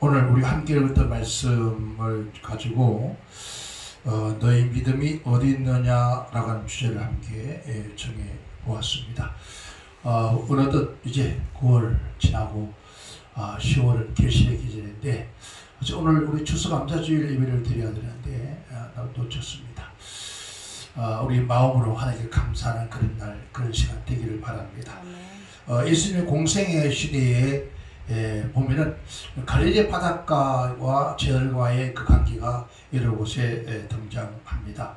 오늘 우리 함께 읽었던 말씀을 가지고 너희 믿음이 어디 있느냐라고 하는 주제를 함께 정해 보았습니다. 어느덧 이제 9월 지나고 10월은 결실의 계절인데 오늘 우리 추수감사주일 예배를 드려야 되는데 놓쳤습니다. 우리 마음으로 하나님께 감사하는 그런 날, 그런 시간 되기를 바랍니다. 예수님의 공생의 시대에 보면은 갈릴리 바닷가와 제들과의 그 관계가 여러 곳에 등장합니다.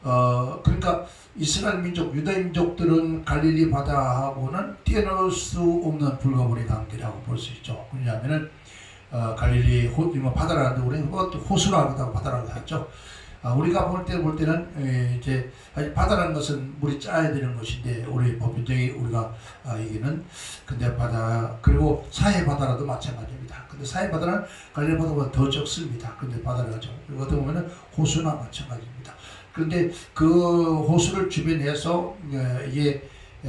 그러니까 이스라엘 민족, 유다 민족들은 갈릴리 바다하고는 뛰어넘을 수 없는 불가분의 관계라고 볼 수 있죠. 왜냐하면은 갈릴리 바다라는데 우리는 호수라기도 하고 바다라고 하죠. 우리가 볼 때는 이제 바다라는 것은 물이 짜야 되는 것인데 우리 보편적인 우리가 이기는 근데 바다 그리고 사해 바다라도 마찬가지입니다. 근데 사해 바다는 갈릴리 바다보다 더 적습니다. 근데 바다가 죠. 어떻게 보면은 호수나 마찬가지입니다. 그런데 그 호수를 주변에서 이게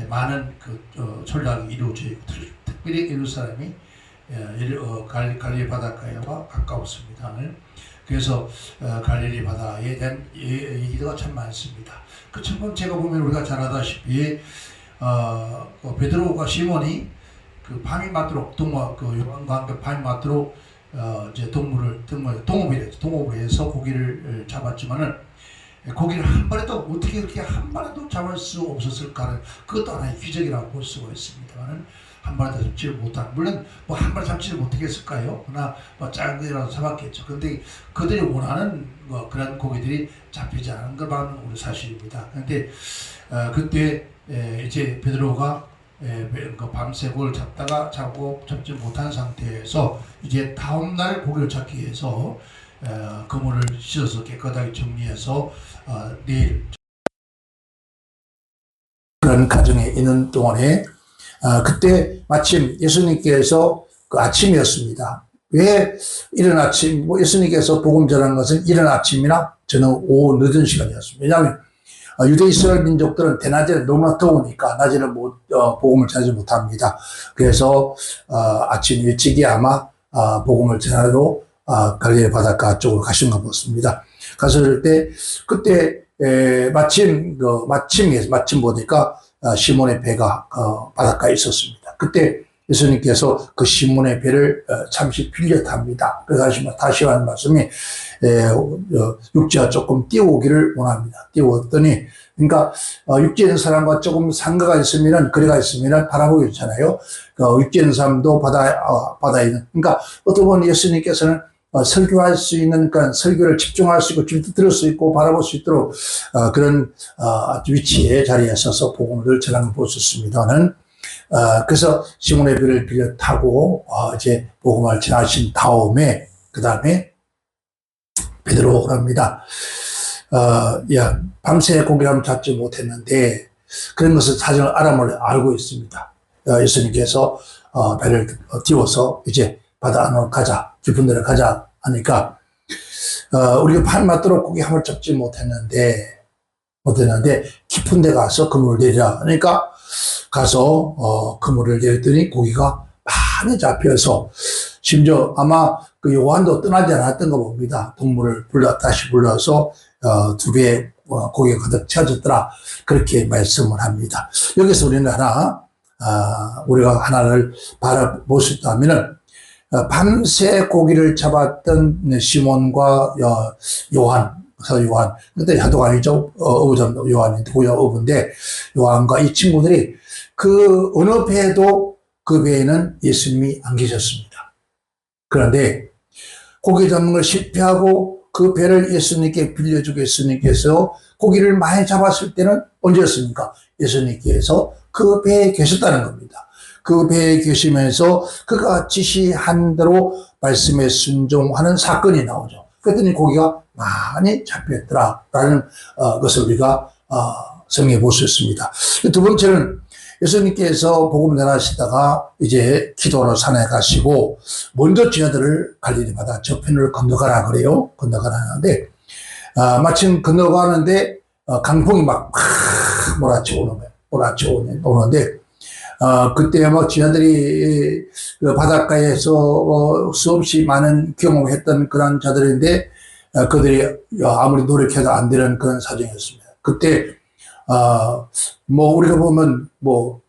많은 그 전락이 이루어져 있고 특별히 예루살렘이 갈릴리 바닷가와 가까웠습니다. 그래서 갈릴리 바다에 대한 얘기가 참 많습니다. 그 첫 번째가 보면 우리가 잘 아다시피 베드로가 시몬이 그 밤이 맞도록 요한과 함께 밤이 맞도록 이제 동업을 해서 고기를 잡았지만은 고기를 한 번에도 어떻게 그렇게 한 번에도 잡을 수 없었을까는 그것도 하나의 기적이라고 볼 수가 있습니다만은 한 번에도 잡지를 못한, 물론 뭐 한 번에 잡지를 못하겠을까요? 그러나 뭐 작은 거라도 잡았겠죠. 근데 그들이 원하는 그런 고기들이 잡히지 않은 것만 우리 사실입니다. 그런데 그때 이제 베드로가 밤새 고기를 잡지 못한 상태에서 이제 다음날 고기를 잡기 위해서 그물을 씻어서 깨끗하게 정리해서 내일 그런 가정에 있는 동안에 그때 마침 예수님께서 그 아침이었습니다. 왜 이른 아침, 예수님께서 복음 전하는 것은 이른 아침이나 저는 오후 늦은 시간이었습니다. 왜냐하면 유대 이스라엘 민족들은 대낮에 너무나 더우니까 낮에는 복음을 전하지 못합니다. 그래서 아침 일찍이 아마 복음을 전하러 갈릴리 바닷가 쪽으로 가신가 보습니다. 갔을 때 그때 마침 보니까 시몬의 배가 바닷가에 있었습니다. 그때 예수님께서 그 시몬의 배를 잠시 빌려 탑니다. 그래서 다시 하는 말씀이 육지와 조금 띄워오기를 원합니다. 띄워왔더니 그러니까 육지에 있는 사람과 조금 상가가 있으면은 거리가 있으면은 바라보기 좋잖아요. 육지에 있는 사람도 바다에 있는 그러니까 어떻게 보면 예수님께서는 설교할 수 있는, 그러니까 설교를 집중할 수 있고, 좀 들을 수 있고, 바라볼 수 있도록, 그런, 위치에 자리에 서서 복음을 전하는 걸 볼 수 있습니다는, 그래서 시몬의 배를 빌려 타고, 이제 복음을 전하신 다음에, 그 다음에, 베드로가 합니다. 밤새 고기를 한번 잡지 못했는데, 그런 것을 사정을 알고 있습니다. 예수님께서, 배를 띄워서 이제 바다 안으로 가자, 깊은 데로 가자 하니까, 우리가 판 맞도록 고기 한번 잡지 못했는데, 깊은 데 가서 그물을 내리라. 그러니까, 가서, 그물을 내렸더니 고기가 많이 잡혀서, 심지어 아마 그 요한도 떠나지 않았던 거 봅니다. 동물을 다시 불러서, 두 배의 고기가 가득 채워졌더라. 그렇게 말씀을 합니다. 여기서 우리는 우리가 하나를 바라볼 수 있다면은, 밤새 고기를 잡았던 시몬과 사도 요한, 그때 사도가 아니죠. 어부전 요한인데, 어부인데, 요한과 이 친구들이 그 어느 배에도 그 배에는 예수님이 안 계셨습니다. 그런데 고기 잡는 걸 실패하고 그 배를 예수님께 빌려주고 예수님께서 고기를 많이 잡았을 때는 언제였습니까? 예수님께서 그 배에 계셨다는 겁니다. 그 배에 계시면서 그가 지시한 대로 말씀에 순종하는 사건이 나오죠. 그랬더니 고기가 많이 잡혔더라라는 것을 우리가 성경에 볼 수 있습니다. 두 번째는 예수님께서 복음 전하시다가 이제 기도로 산에 가시고 먼저 제자들을 갈릴리 바다 저편을 건너가라 그래요. 건너가라 하는데 마침 건너가는데 강풍이 막 몰아치고 오는데 그때 막 지하들이 그 바닷가에서 수없이 많은 경험을 했던 그런 자들인데, 그들이 아무리 노력해도 안 되는 그런 사정이었습니다. 그때, 뭐, 우리가 보면, 뭐,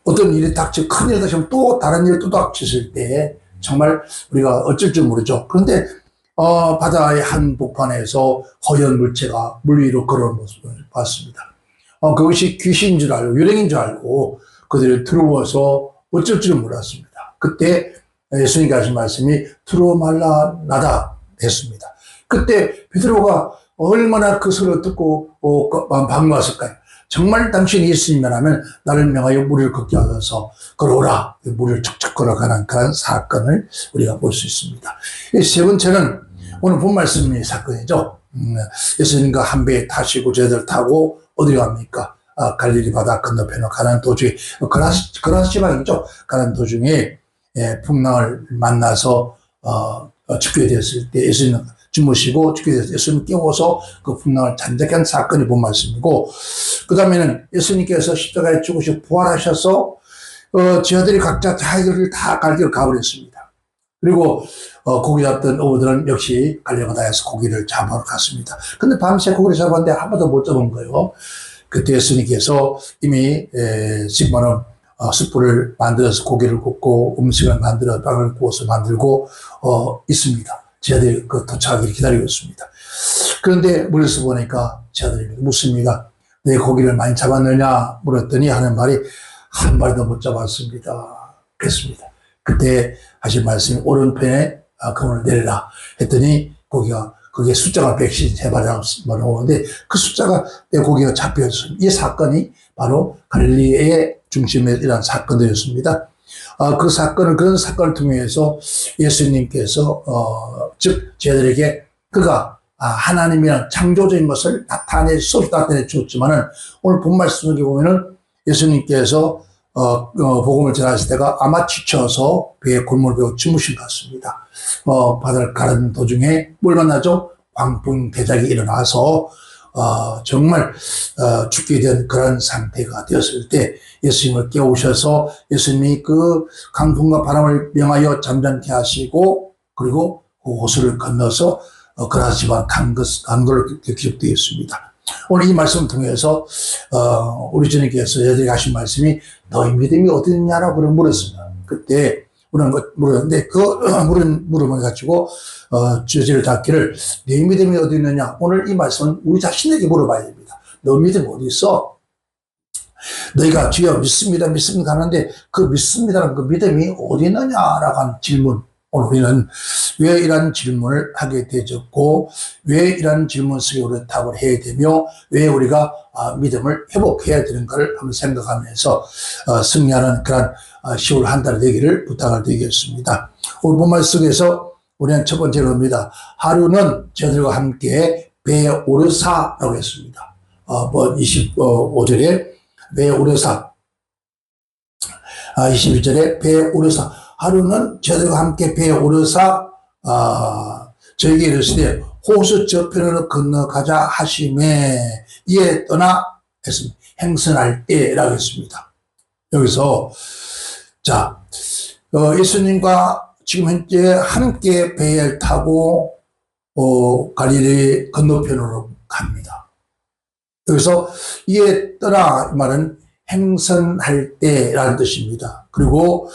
어떤 일이 닥쳐, 큰 일이 닥치면 또 다른 일이 또 닥쳤을 때, 정말 우리가 어쩔 줄 모르죠. 그런데, 바다의 한복판에서 허연 물체가 물 위로 걸어오는 모습을 봤습니다. 그것이 귀신인 줄 알고, 유령인 줄 알고, 그들이 두려워서 어쩔 줄 몰랐습니다. 그때 예수님이 하신 말씀이 두려워 말라 나다 했습니다. 그때 베드로가 얼마나 그 소리를 듣고 반가웠을까요? 정말 당신이 예수님이라 하면 나를 명하여 물을 걷게 하셔서 걸어오라. 물을 척척 걸어가는 그런 사건을 우리가 볼 수 있습니다. 세 번째는 오늘 본 말씀의 사건이죠. 예수님과 한 배에 타시고 저희들 타고 어디로 갑니까? 갈릴리 바다 건너편으로 가는 도중에, 그라시방이죠. 가는 도중에, 풍랑을 만나서, 죽게 되었을 때 예수님은 주무시고 죽게 되었을 때 예수님 깨워서 그 풍랑을 잔뜩 한 사건이 본 말씀이고, 그 다음에는 예수님께서 십자가에 죽으시고 부활하셔서, 저희들이 각자 자기를 다 갈 길을 가버렸습니다. 그리고, 고기 잡던 어부들은 역시 갈려바다에서 고기를 잡으러 갔습니다. 근데 밤새 고기를 잡았는데 한 번도 못 잡은 거예요. 그때 예수님께서 이미 지금은 숯불을 만들어서 고기를 굽고 음식을 만들어 빵을 구워서 만들고 있습니다. 저희들이 그 도착하기를 기다리고 있습니다. 그런데 물에서 보니까 저희들이 묻습니다. 내 고기를 많이 잡았느냐 물었더니 하는 말이 한 마리도 못 잡았습니다. 그랬습니다. 그때 하신 말씀이 오른편에 그물을 내리라 했더니 고기가 그게 숫자가 113마리라고 나오는데 그 숫자가 내 고기가 잡혀졌습니다. 이 사건이 바로 갈릴리의 중심에 일어난 사건들이었습니다. 그 사건을, 그런 사건을 통해서 예수님께서, 즉, 저희들에게 그가 하나님이란 창조적인 것을 수없이 나타내 주었지만은 오늘 본 말씀 속에 보면은 예수님께서 복음을 전하실 때가 아마 지쳐서 배에 골목을 베고 주무신 것 같습니다. 바다를 가는 도중에 뭘 만나죠? 광풍 대작이 일어나서 정말 죽게 된 그런 상태가 되었을 때 예수님을 깨우셔서 예수님이 그 강풍과 바람을 명하여 잠잠케 하시고 그리고 그 호수를 건너서 그라시방 간 걸로 기록되어 있습니다. 오늘 이 말씀을 통해서 우리 주님께서 저희들에게 하신 말씀이 너희 믿음이 어디 있냐라고 물었습니다. 그때 물었는데 그 물음을 가지고 주제를 잡기를 네 믿음이 어디 있느냐. 오늘 이 말씀은 우리 자신에게 물어봐야 됩니다. 너 믿음 어디 있어? 너희가 주여 믿습니다 하는데 그 믿습니다라는 그 믿음이 어디 있느냐라고 하는 질문. 오늘 우리는 왜 이런 질문을 하게 되었고 왜 이런 질문 속에 우리가 답을 해야 되며 왜 우리가 믿음을 회복해야 되는가를 한번 생각하면서 승리하는 그런 10월 한 달이 되기를 부탁을 드리겠습니다. 오늘 본말 속에서 우리는 첫 번째로 합니다. 하루는 저들과 함께 배에 오르사라고 했습니다. 25절에 배에 오르사, 21절에 배에 오르사. 하루는 저들과 함께 배에 오르사 저에게 이르시되 호수 저편으로 건너가자 하심에 이에 떠나 했습니다. 행선할 때라고 했습니다. 여기서 자 예수님과 지금 현재 함께 배를 타고 갈릴리 건너편으로 갑니다. 여기서 이에 떠나 말은 행선할 때라는 뜻입니다. 그리고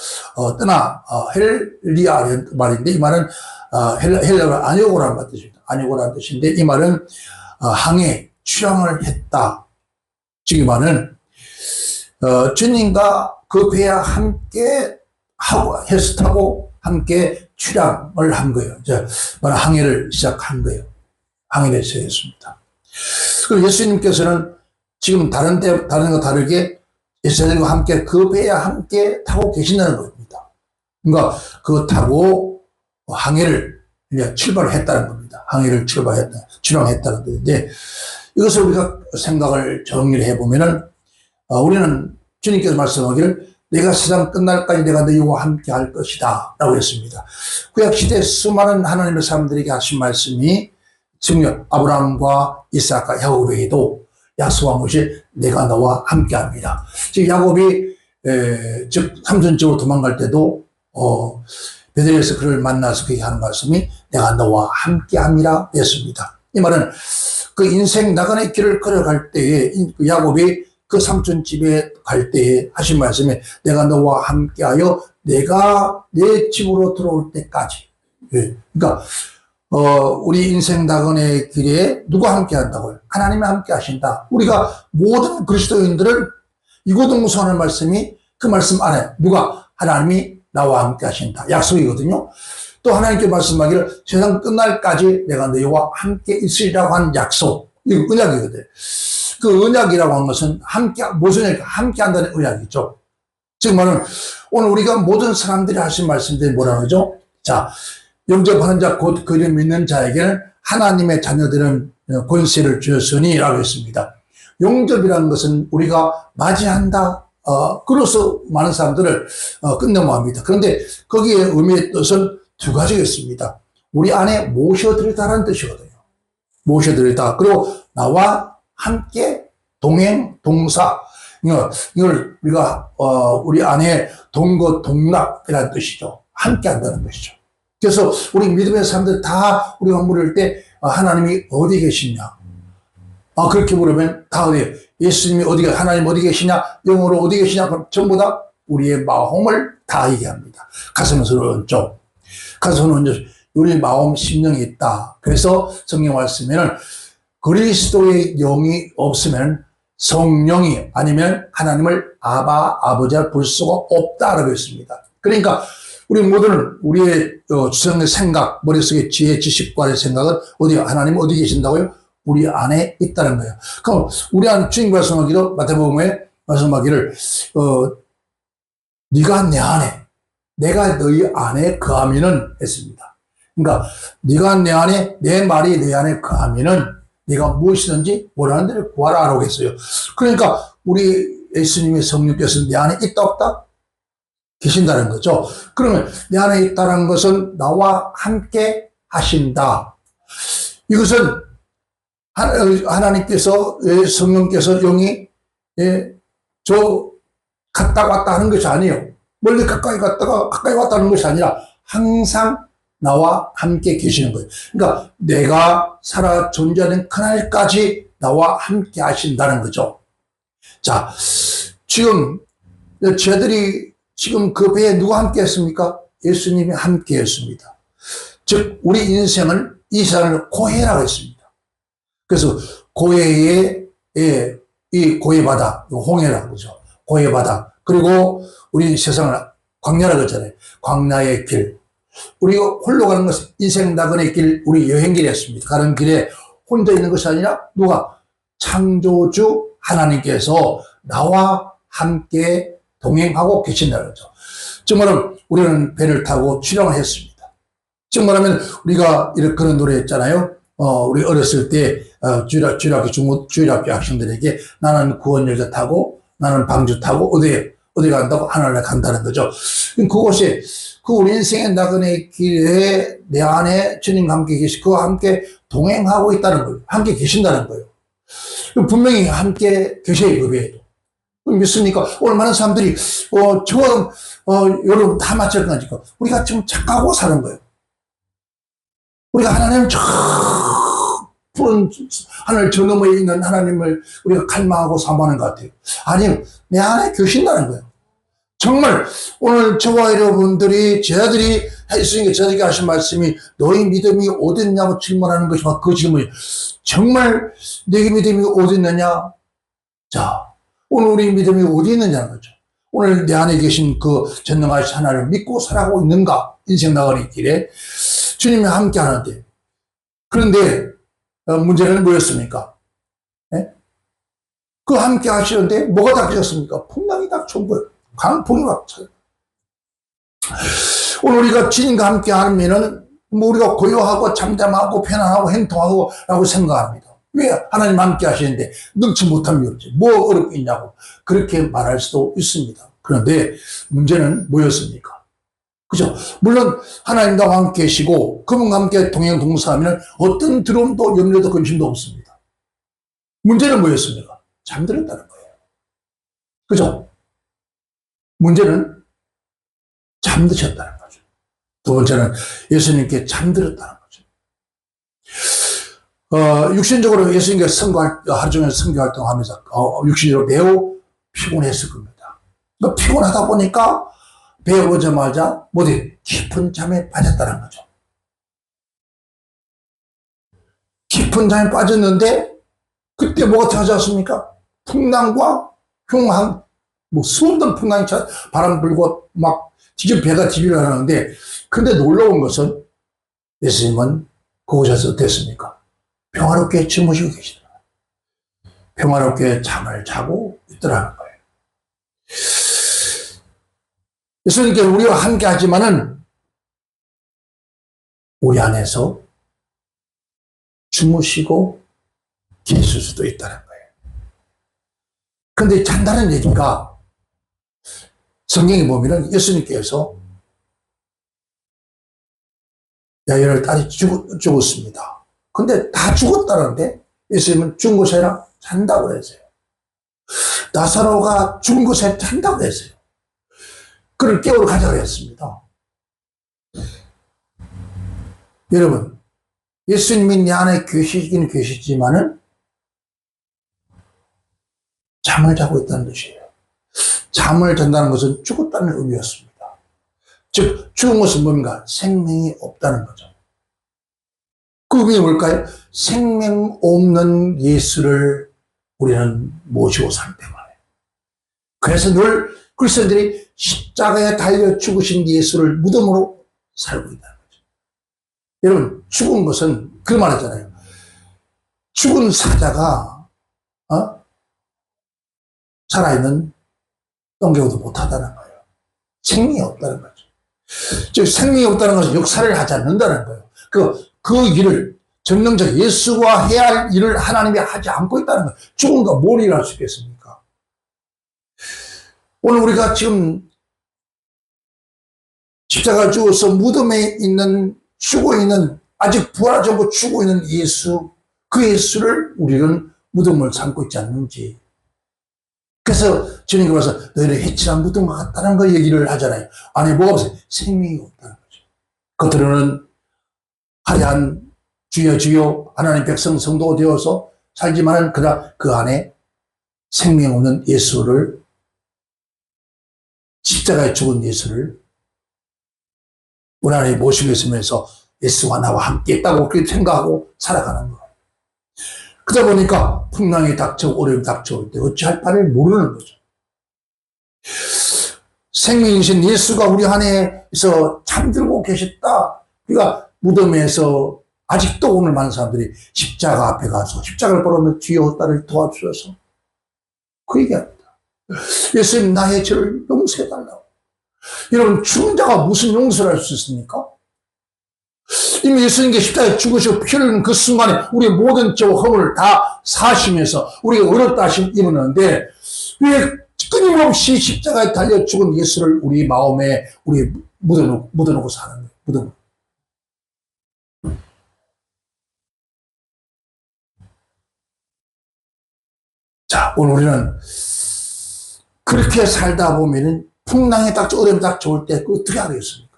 떠나 헬리아라는 말인데 이 말은 헬라어로 아니오고라는 뜻입니다. 아니오고라는 뜻인데 이 말은 항해 출항을 했다. 즉 이 말은 주님과 그 배와 함께 해서 타고 함께 출항을 한 거예요. 이제 항해를 시작한 거예요. 항해를 시작했습니다. 그리고 예수님께서는 지금 다른 거 다르게 예수님과 함께 그 배에 함께 타고 계신다는 겁니다. 그러니까 그거 타고 항해를 이제 출발을 했다는 겁니다. 항해를 출항했다는 건데 이것을 우리가 생각을 정리를 해보면은 우리는 주님께서 말씀하기를 내가 세상 끝날까지 내가 너희와 함께 할 것이다 라고 했습니다. 구약시대 수많은 하나님의 사람들에게 하신 말씀이 증명 아브라함과 이삭과 야곱에게도 약속한 것이 내가 너와 함께 합니다. 즉 야곱이 즉 삼손집으로 도망갈 때도 베델에서 그를 만나서 그에게 하는 말씀이 내가 너와 함께함이라 했습니다. 이 말은 그 인생 나간의 길을 걸어갈 때에 야곱이 그 삼촌집에 갈 때에 하신 말씀이 내가 너와 함께하여 내가 내 집으로 들어올 때까지. 그러니까 우리 인생 나간의 길에 누가 함께 한다고요? 하나님이 함께 하신다. 우리가 모든 그리스도인들을 이고동성하는 말씀이 그 말씀 안에 누가? 하나님이 나와 함께 하신다. 약속이거든요. 또 하나님께 말씀하기를 세상 끝날까지 내가 너희와 함께 있으리라고 하는 약속. 이거 언약이거든. 그 언약이라고 하는 것은 함께, 무슨 언약? 함께 한다는 언약이죠. 즉 말은 오늘 우리가 모든 사람들이 하신 말씀들이 뭐라고 하죠? 자, 영접하는 자 곧 그를 믿는 자에게는 하나님의 자녀들은 권세를 주었으니 라고 했습니다. 영접이라는 것은 우리가 맞이한다. 그래서 많은 사람들을 끝넘어합니다. 그런데 거기에 의미의 뜻은 두 가지가 있습니다. 우리 안에 모셔들이다라는 뜻이거든요. 모셔들이다. 그리고 나와 함께 동행, 동사. 이걸 우리가 우리 안에 동거동락이라는 뜻이죠. 함께 한다는 것이죠. 그래서 우리 믿음의 사람들 다 우리가 물을 때 하나님이 어디 계시냐? 그렇게 물으면 다 어디? 예수님이 어디가 하나님 어디 계시냐? 영어로 어디 계시냐? 그럼 전부 다 우리의 마음을 다 얘기합니다. 가슴에서 얹죠. 가슴에서 얹죠. 우리 마음 심령이 있다. 그래서 성경 말씀에는 그리스도의 영이 없으면 성령이 아니면 하나님을 아버지라 부를 수가 없다라고 했습니다. 그러니까 우리 모두는 우리의 주성의 생각, 머릿속에 지혜, 지식과의 생각은 어디요? 하나님 어디 계신다고요? 우리 안에 있다는 거예요. 그럼 우리 안에 주님 말씀하기로 마태복음에 말씀하기를 네가 내 안에 내가 너희 안에 거하면은 했습니다. 그러니까 네가 내 안에 내 말이 내 안에 거하면은 네가 무엇이든지 원하는 대로 구하라라고 했어요. 그러니까 우리 예수님의 성령께서 내 안에 있다 없다? 계신다는 거죠. 그러면 내 안에 있다는 것은 나와 함께 하신다. 이것은 하나님께서 성령께서 영이 갔다 왔다 하는 것이 아니에요. 멀리 가까이 갔다가 가까이 왔다는 것이 아니라 항상 나와 함께 계시는 거예요. 그러니까 내가 살아 존재하는 그날까지 나와 함께 하신다는 거죠. 자, 지금 저희들이 지금 그 배에 누가 함께 했습니까? 예수님이 함께 했습니다. 즉 우리 인생은 이 세상을 고해라고 했습니다. 그래서 고해의 이 고해바다, 홍해라고 그러죠. 고해바다. 그리고 우리 세상을 광야라고 했잖아요. 광야의 길. 우리가 홀로 가는 것은 인생 나그네 길, 우리 여행길이었습니다. 가는 길에 혼자 있는 것이 아니라 누가? 창조주 하나님께서 나와 함께 동행하고 계신다는 거죠. 즉 말하면 우리는 배를 타고 출항을 했습니다. 즉 말하면 우리가 이런 그런 노래 했잖아요. 우리 어렸을 때 주일학교 학생들에게 나는 구원열차 타고 나는 방주 타고 어디 간다고 하늘나라 간다는 거죠. 그곳이 그 우리 인생의 나그네 길에 내 안에 주님과 함께 계시고 그와 함께 동행하고 있다는 거예요. 함께 계신다는 거예요. 분명히 함께 계셔요. 그 외에도. 믿습니까? 오늘 많은 사람들이 여러분 다 마찬가지니까 우리가 지금 착각하고 사는 거예요. 우리가 하나님을 저 푸른 하늘 저 너머에 있는 하나님을 우리가 갈망하고 사모하는 것 같아요. 아니요, 내 안에 계신다는 거예요. 정말 오늘 저와 여러분들이 저희들이 예수님께 저에게 하신 말씀이 너희 믿음이 어디 있냐고 질문하는 것이면 그 질문이 정말 내 믿음이 어디 있느냐? 자, 오늘 우리 믿음이 어디 있느냐는 거죠. 오늘 내 안에 계신 그 전능하신 하나님을 믿고 살아가고 있는가? 인생 나가는 길에 주님이 함께 하는데. 그런데 문제는 뭐였습니까? 네? 그 함께 하시는데 뭐가 닥쳤습니까? 풍랑이 닥쳐온 거예요. 강풍이 닥쳐요. 오늘 우리가 주님과 함께 하면은 우리가 고요하고 잠잠하고 편안하고 행통하고 라고 생각합니다. 왜 하나님 함께 하시는데 능치 못함이 없지. 뭐 어렵게 있냐고. 그렇게 말할 수도 있습니다. 그런데 문제는 뭐였습니까? 그죠? 물론 하나님과 함께 계시고 그분과 함께 동행 동사하면 어떤 두려움도 염려도 근심도 없습니다. 문제는 뭐였습니까? 잠들었다는 거예요. 그죠? 문제는 잠드셨다는 거죠. 두 번째는 예수님께 잠들었다는 거죠. 육신적으로 예수님께 하루 종일 선교 활동하면서 육신적으로 매우 피곤했을 겁니다. 피곤하다 보니까 배에 오자마자 깊은 잠에 빠졌다는 거죠. 깊은 잠에 빠졌는데 그때 뭐가 터지지 않습니까? 풍랑과 흉한 수없는 풍랑이 바람 불고 막 배가 뒤집려 하는데, 근데 놀라운 것은 예수님은 그곳에서 어땠습니까? 평화롭게 주무시고 계시더라. 평화롭게 잠을 자고 있더라는 거예요. 예수님께 우리와 함께 하지만은 우리 안에서 주무시고 계실 수도 있다는 거예요. 그런데 잔다는 얘기가 성경에 보면은 예수님께서 야이를 딸이 죽었습니다. 근데 다 죽었다는데 예수님은 죽은 곳에 아니라 잔다고 그랬어요. 나사로가 죽은 곳에 잔다고 그랬어요. 그를 깨우러 가자고 했습니다. 여러분, 예수님이 내 안에 계시긴 계시지만은 잠을 자고 있다는 뜻이에요. 잠을 잔다는 것은 죽었다는 의미였습니다. 즉 죽은 것은 뭔가 생명이 없다는 거죠. 그 의미는 뭘까요? 생명 없는 예수를 우리는 모시고 살때만 해요. 그래서 늘 그리스도인들이 십자가에 달려 죽으신 예수를 무덤으로 살고 있다는 거죠. 여러분, 죽은 것은 그 말이잖아요. 죽은 사자가 살아있는 똥개우도 못하다는 거예요. 생명이 없다는 거죠. 즉 생명이 없다는 것은 역사를 하지 않는다는 거예요. 그 일을 전능적 예수가 해야 할 일을 하나님이 하지 않고 있다는 거예요. 죽은가 뭘 일할 수 있겠습니까? 오늘 우리가 지금 십자가를 죽어서 무덤에 있는 죽어있는 아직 부활하지 않고 죽어있는 예수, 그 예수를 우리는 무덤을 삼고 있지 않는지. 그래서 주님이 와서 너희를 해치한 무덤과 같다는 거 얘기를 하잖아요. 안에 뭐가 없어요? 생명이 없다는 거죠. 겉으로는 화려한 주여 주여 하나님 백성 성도가 되어서 살지만 그러나 그 안에 생명 없는 예수를, 십자가에 죽은 예수를 우리 안에 모시고 있으면서 예수가 나와 함께 있다고 그렇게 생각하고 살아가는 거예요. 그러다 보니까 풍랑이 닥쳐 어려움이 닥쳐올 때 어찌할 바를 모르는 거죠. 생명이신 예수가 우리 안에서 잠들고 계셨다. 우리가 무덤에서 아직도 오늘 많은 사람들이 십자가 앞에 가서 십자가를 바라보며 주여 나를 도와주셔서 그 얘기합니다. 예수님 나의 죄를 용서해달라고. 여러분, 죽은 자가 무슨 용서를 할 수 있습니까? 이미 예수님께 십자가에 죽으시고 피 흘리는 그 순간에 우리의 모든 죄와 허물을 다 사시면서 우리가 어렵다 하심 입었는데 왜 끊임없이 십자가에 달려 죽은 예수를 우리 마음에 우리 묻어놓고 사는 거예요. 묻어놓고. 자, 오늘 우리는 그렇게 살다 보면은 풍랑이 딱 어려움이 딱 좋을 때 어떻게 하겠습니까?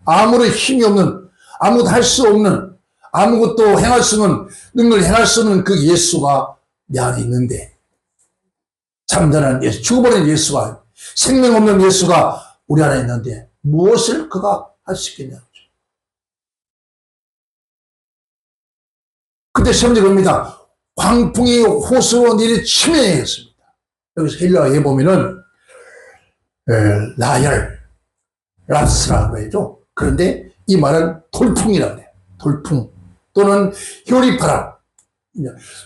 아무런 힘이 없는, 아무것도 할 수 없는, 아무것도 행할 수 없는, 능력을 행할 수 없는 그 예수가 내 안에 있는데, 잠자는 예수, 죽어버린 예수가, 생명 없는 예수가 우리 안에 있는데 무엇을 그가 할 수 있겠냐고. 그때 시험이 겁니다. 광풍이 호수로 내리 치매했습니다. 여기서 헬라어에 보면은 라열, 라스라고 해죠. 그런데 이 말은 돌풍이라고 해요. 돌풍 또는 효리바람.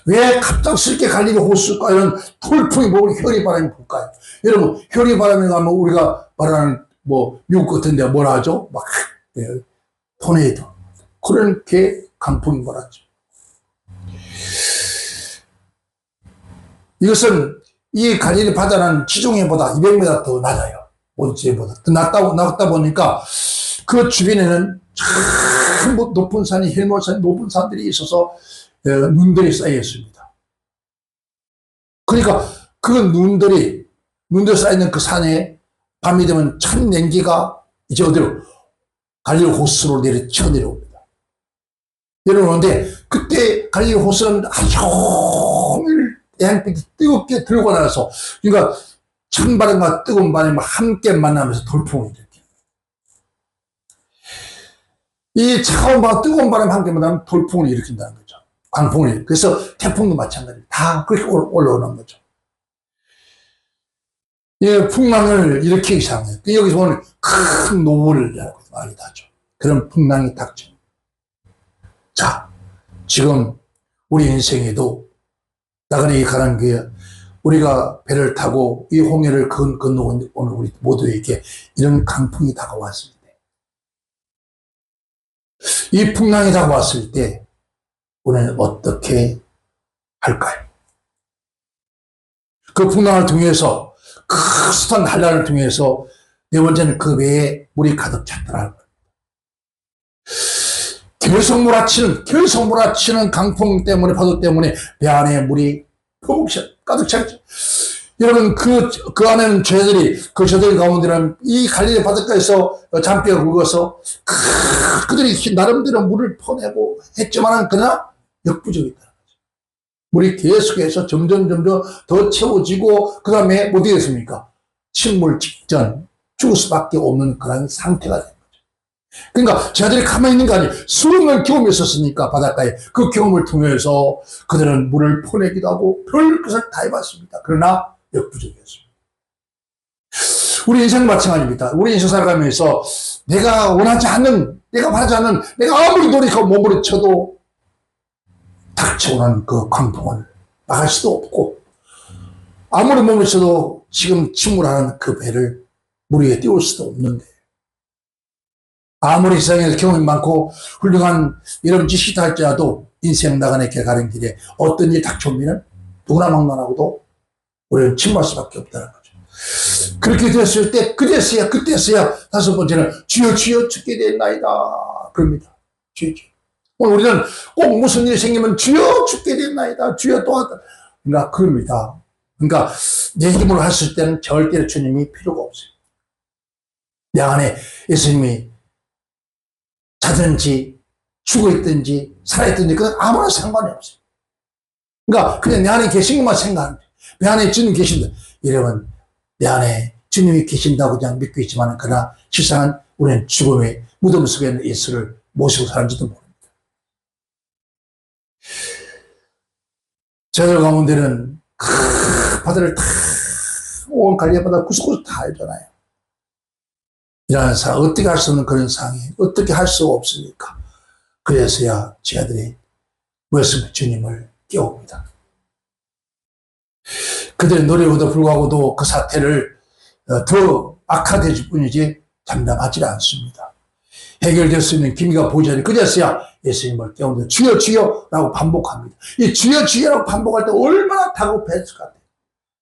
왜 갑작스럽게 갈리는 호수가 이런 돌풍이 뭐고 효리바람이 불까요? 여러분, 효리바람이 가면 우리가 말하는 미국 같은 데 뭐라 하죠? 막 토네이도. 그런 게 강풍이 뭐라죠. 이것은 이 갈릴리 바다는 지중해보다 200m 더 낮아요. 온지보다 더 낮다 보니까 그 주변에는 참 높은 산이, 헬몰산이 높은 산들이 있어서 눈들이 쌓여 있습니다. 그러니까 그 눈들이 쌓여 있는 그 산에 밤이 되면 찬 냉기가 이제 어디로? 갈릴리 호수로 쳐내려옵니다. 내려오는데 그때 갈릴리 호수는 하루 종일 태양빛이 뜨겁게 들고 나서, 그러니까 찬바람과 뜨거운 바람이 함께 만나면서 돌풍이 일으켜요. 이 차가운 바람, 뜨거운 바람이 함께 만나면 돌풍을 일으킨다는 거죠. 광풍을. 그래서 태풍도 마찬가지로 다 그렇게 올라오는 거죠. 예, 풍랑을 일으키기 시작해요. 여기서 오늘 큰 노을을 말이다 하죠. 그런 풍랑이 닥쳐. 자, 지금 우리 인생에도 나그네 가는 게 우리가 배를 타고 이 홍해를 건너온 오늘 우리 모두에게 이런 강풍이 다가왔을 때, 이 풍랑이 다가왔을 때 우리는 어떻게 할까요? 그 풍랑을 통해서, 그 숱한 한란을 통해서 네 번째는 그 배에 물이 가득 찼더라는 거예요. 계속 몰아치는 강풍 때문에, 파도 때문에 배 안에 물이 가득 찼죠. 여러분, 그 안에는 저들 가운데는 이 갈릴리 바닷가에서 잔뼈가 굵어서 그들이 나름대로 물을 퍼내고 했지만은 그러나 역부족이다. 물이 계속해서 점점 더 채워지고, 그 다음에 어떻게 됐습니까? 침몰 직전 죽을 수밖에 없는 그런 상태가 된 거죠. 그러니까 저들이 가만히 있는 거 아니에요. 수많은 경험이 있었으니까 바닷가에 그 경험을 통해서 그들은 물을 퍼내기도 하고 별 것을 다 해봤습니다. 그러나 역부족이었습니다. 우리 인생 마찬가지입니다. 우리 인생 살아가면서 내가 원하지 않는, 내가 바라지 않는, 내가 아무리 노력하고 몸부림쳐도 닥쳐오는 그 광풍을 막을 수도 없고, 아무리 몸을 써도 지금 침몰하는 그 배를 물 위에 띄울 수도 없는데, 아무리 세상에서 경험이 많고 훌륭한 이런 지식도 할지라도 인생 나가는 길 가는 길에 어떤 일이 닥쳐오면 누구나 막론하고도 우리는 침몰할 수밖에 없다는 거죠. 그렇게 됐을 때, 그때서야 다섯 번째는 주여 죽게 됐나이다 그럽니다. 주여. 오늘 우리는 꼭 무슨 일이 생기면 주여 죽게 됐나이다, 주여 또하다, 그러니까 그럽니다. 그러니까 내 힘으로 했을 때는 절대로 주님이 필요가 없어요. 내 안에 예수님이 자든지 죽어있든지 살아있든지 그건 아무런 상관이 없어요. 그러니까 그냥 내 안에 계신 것만 생각하는 거예요. 내 안에 주님 계신다. 여러분, 내 안에 주님이 계신다고 그냥 믿고 있지만, 그러나 실상은 우리는 죽음의 무덤 속에 있는 예수를 모시고 사는지도 모릅니다. 저들 가운데는 바다를 다, 온 갈릴리 바다 구석구석 다 알잖아요. 이러한 상황, 어떻게 할 수 없는 그런 상황이 어떻게 할 수가 없으니까. 그래서야 제 아들이 뭐였습니까? 주님을 깨웁니다. 그들의 노력에도 불구하고도 그 사태를 더 악화될 뿐이지 장담하지 않습니다. 해결될 수 있는 기미가 보이지 않으니 그제서야 예수님을 깨우는데 주여 라고 반복합니다. 이 주여라고 반복할 때 얼마나 다급했을 것 같아요.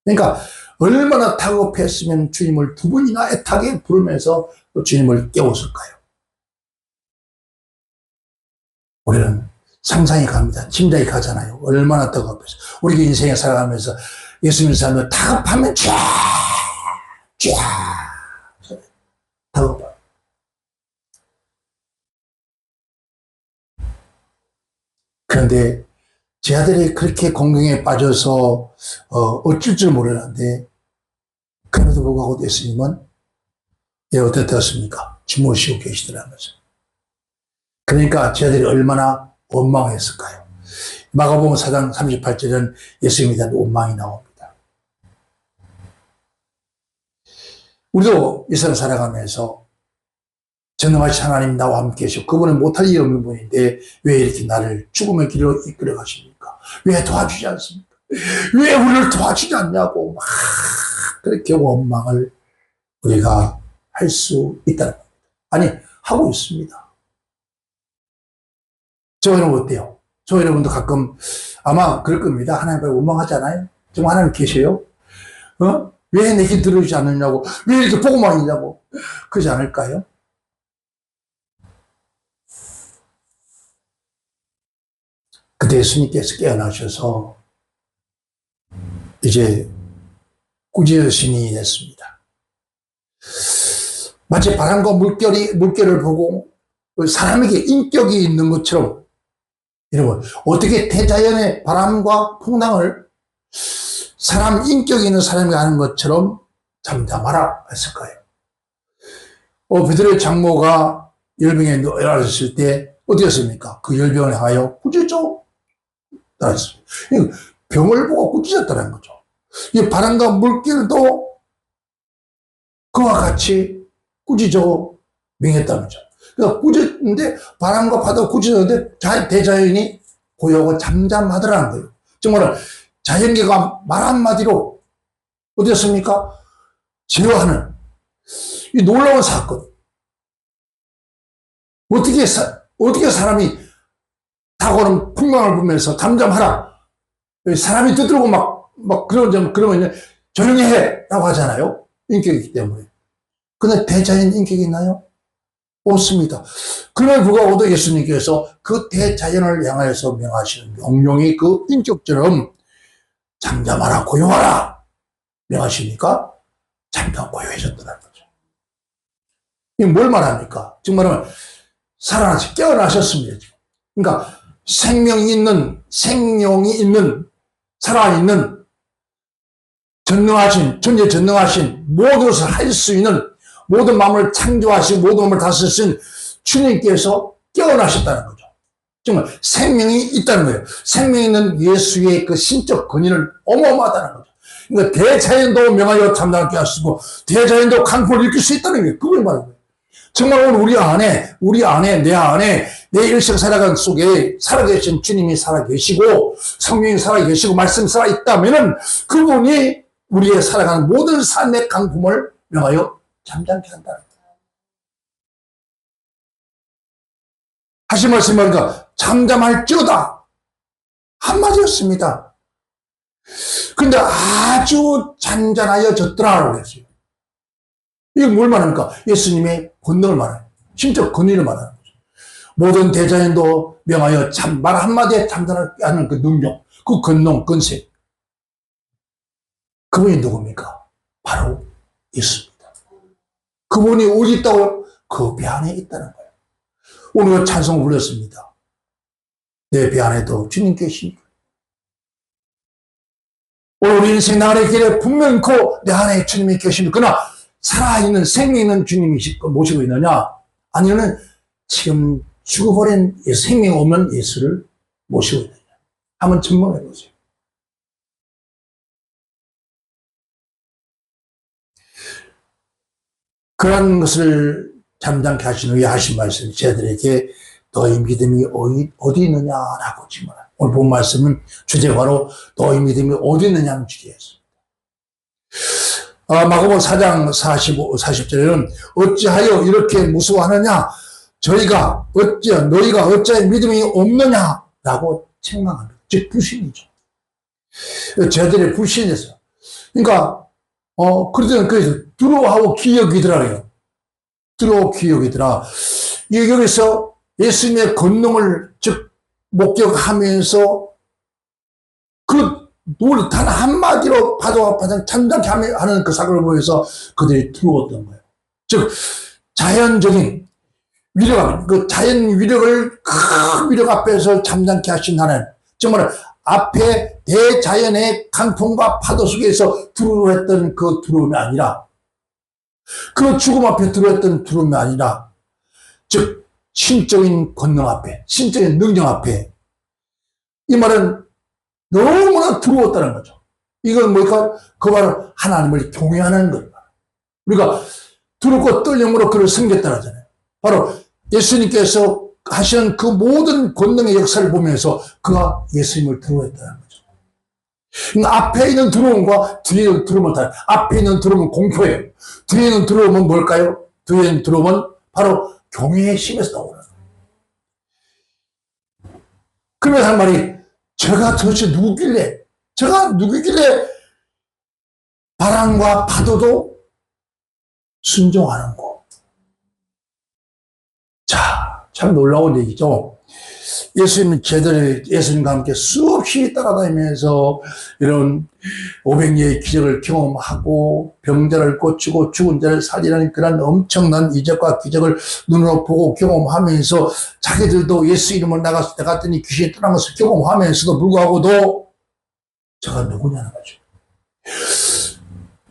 그러니까 얼마나 다급했으면 주님을 두 번이나 애타게 부르면서 주님을 깨웠을까요? 우리는 상상이 갑니다. 짐작이 가잖아요. 얼마나 다급해서. 우리 인생에 살아가면서 예수님 사람을 다급하면 다급해요. 그런데 제 아들이 그렇게 공경에 빠져서 어쩔 줄 모르는데, 그럼에도 불구하고 예수님은 어떻습니까? 주무시고 계시더라는 거죠. 그러니까 제 아들이 얼마나 원망했을까요? 마가복음 4장 38절은 예수님에 대한 원망이 나옵니다. 우리도 이 세상 살아가면서 전능하신 하나님 나와 함께 계시고 그분은 못할 일이 없는 분인데 왜 이렇게 나를 죽음의 길로 이끌어 가십니까? 왜 도와주지 않습니까? 왜 우리를 도와주지 않냐고 막 그렇게 원망을 우리가 할 수 있다는 겁니다. 아니, 하고 있습니다. 저 여러분 어때요? 저 여러분도 가끔 아마 그럴 겁니다. 하나님 앞에 원망하잖아요. 정말 하나님 계셔요? 왜 내게 들어주지 않느냐고, 왜 이렇게 보고만 있냐고, 그러지 않을까요? 그때 예수님께서 깨어나셔서 이제 구제의 신이 됐습니다. 마치 바람과 물결을 보고 사람에게 인격이 있는 것처럼, 여러분, 어떻게 대자연의 바람과 풍랑을 사람 인격이 있는 사람이 하는 것처럼 잠잠하라 했을까요? 베드로의 장모가 열병에 떨어졌을 때 어디였습니까? 그 열병을 향하여 꾸짖죠. 따랐습니다. 병을 보고 꾸짖었다는 거죠. 이 바람과 물결도 그와 같이 꾸짖어 명했다는 거죠. 그러니까 꾸짖는데, 바람과 바다가 꾸짖었는데 대자연이 고요하고 잠잠하더라는 거예요. 정말 자연계가 말 한마디로 어디였습니까? 제어하는 이 놀라운 사건. 어떻게 사람이 다가오는 풍랑을 보면서 잠잠하라. 사람이 떠들고 그러면 조용히 해. 라고 하잖아요. 인격이기 때문에. 근데 대자연 인격이 있나요? 없습니다. 그럼에도 불구하고 예수님께서 그 대자연을 향하여서 명하시는 명령이 그 인격처럼 잠잠하라, 고요하라 명하시니까 잠잠 고요해졌더라는 거죠. 이게 뭘 말합니까? 정말은 살아나서 깨어나셨습니다. 그러니까 생명이 있는, 살아있는, 전능하신, 모든 것을 할 수 있는, 모든 마음을 창조하시고 모든 마음을 다스리신 주님께서 깨어나셨다는 거죠. 정말 생명이 있다는 거예요. 생명이 있는 예수의 그 신적 권위는 어마어마하다는 거죠. 그러니까 대자연도 명하여 잠잠하게 하시고 대자연도 강포를 일으킬 수 있다는 게 그걸 말하는 거예요. 정말 오늘 우리 안에, 내 일생 살아가는 속에 살아계신 주님이 살아계시고 성령이 살아계시고 말씀이 살아있다면은 그분이 우리의 살아가는 모든 삶의 강품을 명하여 잠잠케 한다는 거예요. 하신 말씀이 뭐니까 잠잠할지어다 한마디였습니다. 근데 아주 잔잔하여졌더라라고 그랬어요. 이게 뭘 말합니까? 예수님의 권능을 말해요. 신적 권위를 말하는 거죠. 모든 대자연도 명하여 말 한마디에 잠잠하게 하는 그 능력, 그 권능, 권세. 그분이 누굽니까? 바로 예수입니다. 그분이 어디 있다고요? 그 배 안에 있다는 거예요. 오늘 찬송을 불렀습니다. 내 배 안에도 주님 계십니다. 오늘 우리 인생 나날의 길에 분명히 내 안에 주님이 계십니다. 그러나 살아있는 생명 있는 주님이 모시고 있느냐? 아니면 지금 죽어버린 생명 없는 예수를 모시고 있느냐? 한번 증명해 보세요. 그런 것을 잠잠케 하신 후에 하신 말씀이 저희들에게 너희 믿음이 어디 있느냐라고 질문합니다. 오늘 본 말씀은 주제가 바로 너희 믿음이 어디 있느냐는 주제였습니다. 마가복음 4장 40절에는 어찌하여 이렇게 무서워하느냐? 너희가 어찌하여 믿음이 없느냐라고 책망합니다. 즉 불신이죠. 저희들의 불신에서. 그러니까 그래서 두려워하고 기여기더라고요. 두려워 기여기더라. 여기서 예수님의 권능을 즉 목격하면서 단 한마디로 잠잠케 하는 그 사건을 보면서 그들이 두려웠던 거예요. 즉 자연적인 위력, 그 자연 위력을 큰 위력 앞에서 잠잠케 하신 하나님, 정말 앞에 대자연의 강풍과 파도 속에서 두려워했던 그 두려움이 아니라, 그 죽음 앞에 두려워했던 두려움이 아니라, 즉 신적인 권능 앞에, 신적인 능력 앞에, 이 말은 너무나 두려웠다는 거죠. 이건 뭘까? 그 말은 하나님을 경외하는 거예요. 우리가 두렵고 떨림으로 그를 섬겼다는 거잖아요. 바로 예수님께서 하시는 그 모든 권능의 역사를 보면서 그가 예수님을 두려워했다는 거죠. 그러니까 앞에 있는 두려움과 뒤에 있는 두려움은 다르다. 앞에 있는 두려움은 공포예요. 뒤에 있는 두려움은 뭘까요? 뒤에 있는 두려움은 바로 경외의 심에서 나오는 거예요. 그러면서 한 말이, 제가 도대체 누구길래 바람과 파도도 순종하는 거. 자, 참 놀라운 얘기죠. 예수님은 제자들이 예수님과 함께 수없이 따라다니면서 이런 500여의 기적을 경험하고 병자를 고치고 죽은 자를 살리는 그런 엄청난 이적과 기적을 눈으로 보고 경험하면서 자기들도 예수 이름을 나갔을 때 갔더니 귀신이 떠난 것을 경험하면서도 불구하고도 저가 누구냐는 거죠.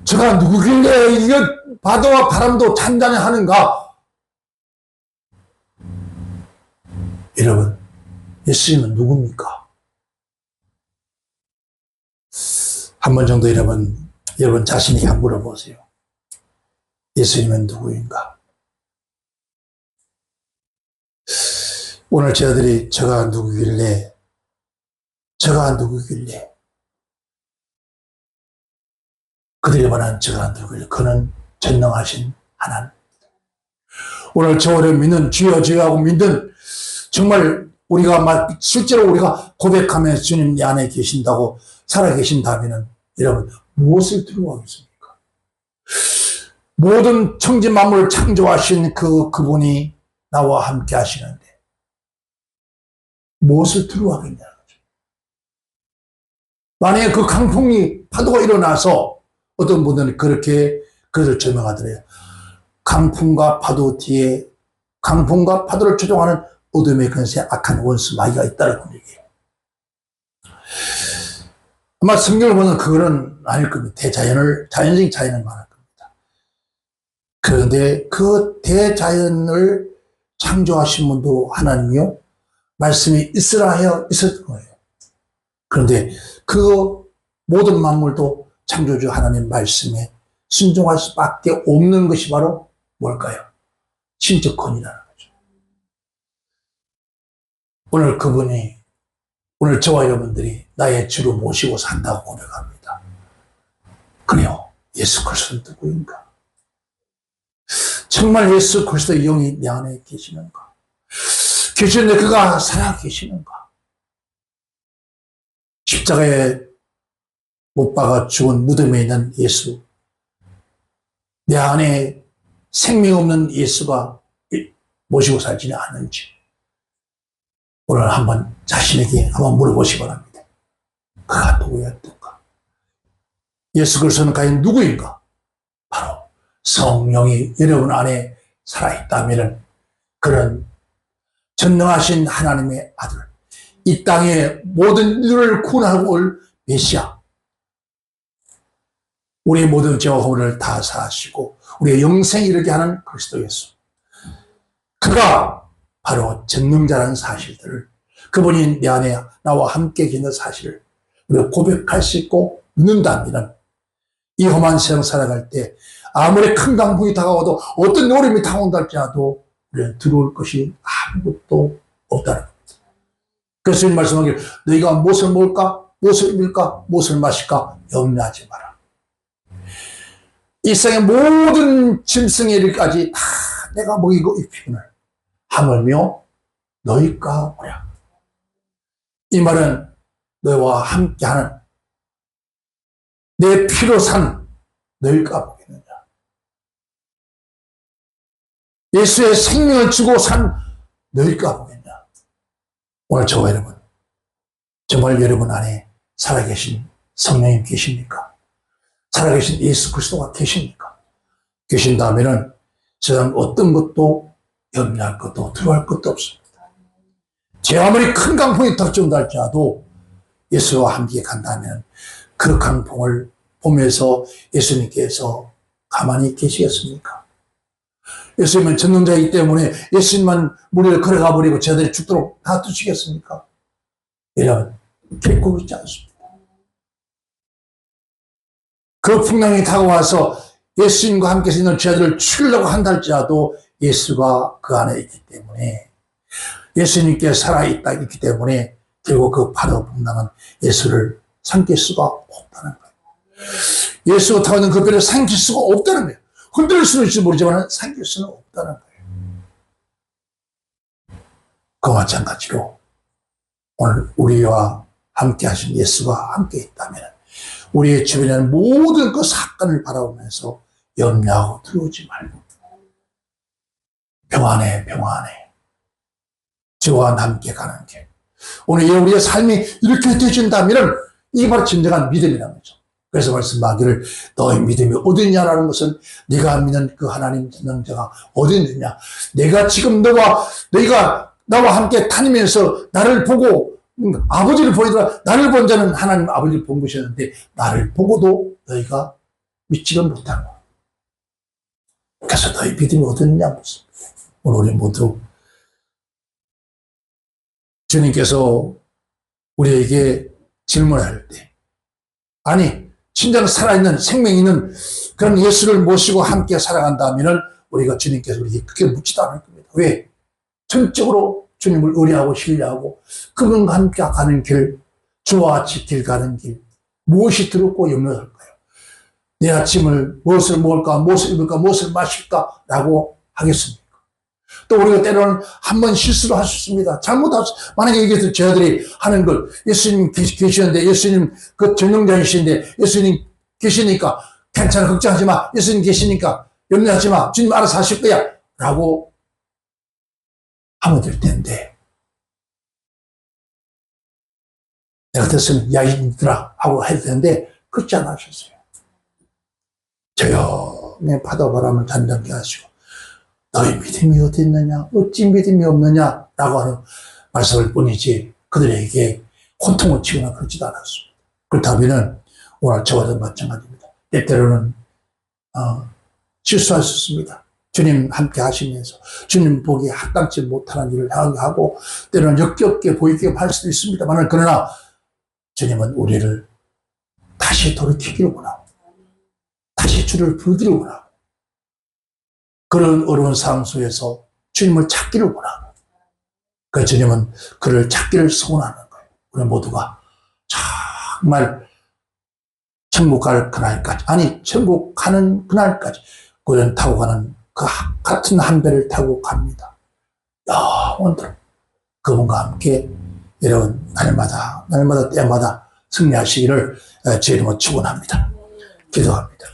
저가 누구길래 이게 바다와 바람도 잔잔해 하는가? 여러분, 예수님은 누굽니까? 한 번 정도 여러분 자신에게 물어보세요. 예수님은 누구인가? 오늘 저희들이 저가 누구길래 그들이 말하는 저가 누구길래 그는 전능하신 하나님. 오늘 저를 믿는 주여 하고 믿는 정말 우리가 실제로 우리가 고백하면서 주님 내 안에 계신다고 살아계신다면 여러분 무엇을 두려워하겠습니까? 모든 천지 만물을 창조하신 그분이 나와 함께 하시는데 무엇을 두려워하겠냐는 거죠. 만약에 그 강풍이 파도가 일어나서 어떤 분들은 그렇게 그것을 설명하더래요. 강풍과 파도 뒤에 강풍과 파도를 조종하는 어둠의 근세 악한 원수 마귀가 있다는 얘기예요. 아마 성경을 보면 그거는 아닐 겁니다. 자연적인 자연을 말할 겁니다. 그런데 그 대자연을 창조하신 분도 하나님이요. 말씀이 있으라 하여 있었던 거예요. 그런데 그 모든 만물도 창조주 하나님 말씀에 순종할 수밖에 없는 것이 바로 뭘까요? 신적권이라는 거죠. 오늘 그분이 오늘 저와 여러분들이 나의 주로 모시고 산다고 고백합니다. 그래요. 예수 그리스도는 누구인가? 정말 예수 그리스도의 영이 내 안에 계시는가? 계시는데 그가 살아 계시는가? 십자가에 못 박아 죽은 무덤에 있는 예수, 내 안에 생명 없는 예수가 모시고 살지는 않는지 오늘 한번 자신에게 한번 물어보시기 바랍니다. 그가 누구였던가? 예수 그리스도는 과연 누구인가? 바로 성령이 여러분 안에 살아있다면 그런 전능하신 하나님의 아들, 이 땅의 모든 인류를 구원하고 올 메시아, 우리의 모든 죄와 허물을 다 사하시고 우리의 영생에 이르게 하는 그리스도 예수, 그가 바로 전능자라는 사실들을, 그분이 내 안에 나와 함께 계신 사실을 우리가 고백할 수 있고 믿는다면 이 험한 세상 살아갈 때 아무리 큰 강풍이 다가와도 어떤 어려움이 다가온다 할지라도 우리는 두려울 것이 아무것도 없다는 겁니다. 그래서 이 말씀하기를 너희가 무엇을 먹을까? 무엇을 입을까? 무엇을 마실까? 염려하지 마라. 이 세상의 모든 짐승의 일까지 다 내가 먹이고 입히거늘 하물며 너희가 오랴. 이 말은 너희와 함께하는 내 피로 산 너희가 보겠느냐. 예수의 생명을 주고 산 너희가 보겠냐. 오늘 저와 여러분, 정말 여러분 안에 살아계신 성령님 계십니까? 살아계신 예수 그리스도가 계십니까? 계신다면은 세상 어떤 것도 염려할 것도 두려워할 것도 없습니다. 제 아무리 큰 강풍이 닥쳐온다 할지라도 예수와 함께 간다면 그 강풍을 보면서 예수님께서 가만히 계시겠습니까? 예수님은 전능자이기 때문에 예수님만 무리를 걸어가 버리고 저들이 죽도록 놔두시겠습니까? 여러분, 결코 그렇지 않습니다. 그 풍랑이 다가와서 예수님과 함께 있는 저들을 죽이려고 한다 할지라도 예수가 그 안에 있기 때문에, 예수님께 살아있기 때문에 결국 그 파도 풍랑은 예수를 삼킬 수가 없다는 거예요. 예수가 타고 있는 그 배를 삼킬 수가 없다는 거예요. 흔들 수는 있을지 모르지만 삼킬 수는 없다는 거예요. 그와 마찬가지로 오늘 우리와 함께 하신 예수가 함께 있다면 우리의 주변에 있는 모든 그 사건을 바라보면서 염려하고 두려우지 말고 평안해 평안해 저와 함께 가는 길, 오늘 우리의 삶이 이렇게 되어진다면 이게 바로 진정한 믿음이라는 거죠. 그래서 말씀하기를 너의 믿음이 어디냐라는 것은 네가 믿는 그 하나님 전능자가 어디 있느냐. 내가 지금 너희가 나와 함께 다니면서 나를 보고 아버지를 보이더라. 나를 본 자는 하나님 아버지를 본 것이었는데 나를 보고도 너희가 믿지를 못하는 거야. 그래서 너희 믿음이 어디 있느냐. 오늘 우리 모두 주님께서 우리에게 질문할 때 아니 진정 살아있는 생명 있는 그런 예수를 모시고 함께 살아간다면 우리가 주님께서 우리에게 크게 묻지도 않을 겁니다. 왜? 전적으로 주님을 의뢰하고 신뢰하고 그분과 함께 가는 길, 주와 같이 길 가는 길, 무엇이 두렵고 염려할까요? 내 아침을 무엇을 먹을까, 무엇을 입을까, 무엇을 마실까 라고 하겠습니까? 또 우리가 때로는 한 번 실수를 할 수 있습니다. 만약에 이게 저희들이 하는 걸 예수님 계시는데 예수님 그 전능자이신데 예수님 계시니까 괜찮아 걱정하지 마. 예수님 계시니까 염려하지 마. 주님 알아서 하실 거야. 라고 하면 될 텐데 내가 됐으면 야 이들아 하고 해야 되는데 그렇지 않으셨어요. 조용히 파도 바람을 잔잔케 하시고 너희 믿음이 어디 있느냐? 어찌 믿음이 없느냐? 라고 하는 말씀을 뿐이지 그들에게 혼통을 치거나 그러지도 않았습니다. 그렇다면 오늘 저와도 마찬가지입니다. 때때로는 실수할 수 있습니다. 주님 함께 하시면서 주님 보기에 합당치 못하는 일을 하고 때로는 역겹게 보이게 할 수도 있습니다만 그러나 주님은 우리를 다시 돌이키기를 원하고 다시 주를 부르기를 원하고 그런 어려운 상황 속에서 주님을 찾기를 원하고 그 주님은 그를 찾기를 소원하는 거예요. 우리 모두가 정말 천국 갈 그날까지 아니 천국 가는 그날까지 그는 타고 가는 그 같은 한 배를 타고 갑니다. 영원토록 그분과 함께 여러분 날마다 때마다 승리하시기를 제 이름으로 축원합니다. 기도합니다.